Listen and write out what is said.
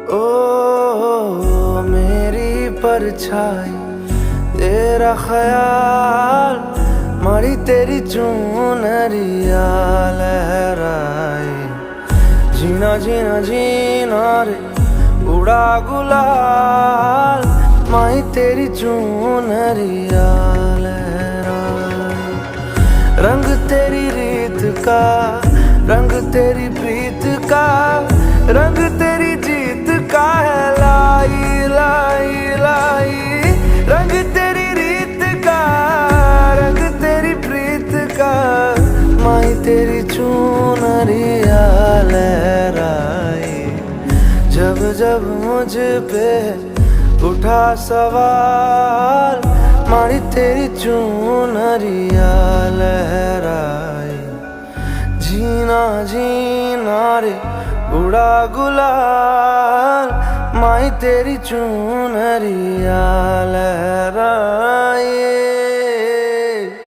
ओ मेरी परछाई तेरा ख्याल, मारी तेरी चुनरिया लहराए। जीना जीना जीना रे उड़ा गुलाल, माही तेरी चुनरिया लहराए। रंग तेरी रीत का, रंग तेरी प्रीत का, रंग तेरी जीत का है लाई लाई लाई। रंग तेरी रीत का, रंग तेरी प्रीत का, माही तेरी चुनरिया लहराए। जब जब मुझ पे उठा सवाल, माही तेरी चुनरिया लहराए। जीना जीना रे उड़ा गुलाल, माही तेरी चुनरिया लहराए।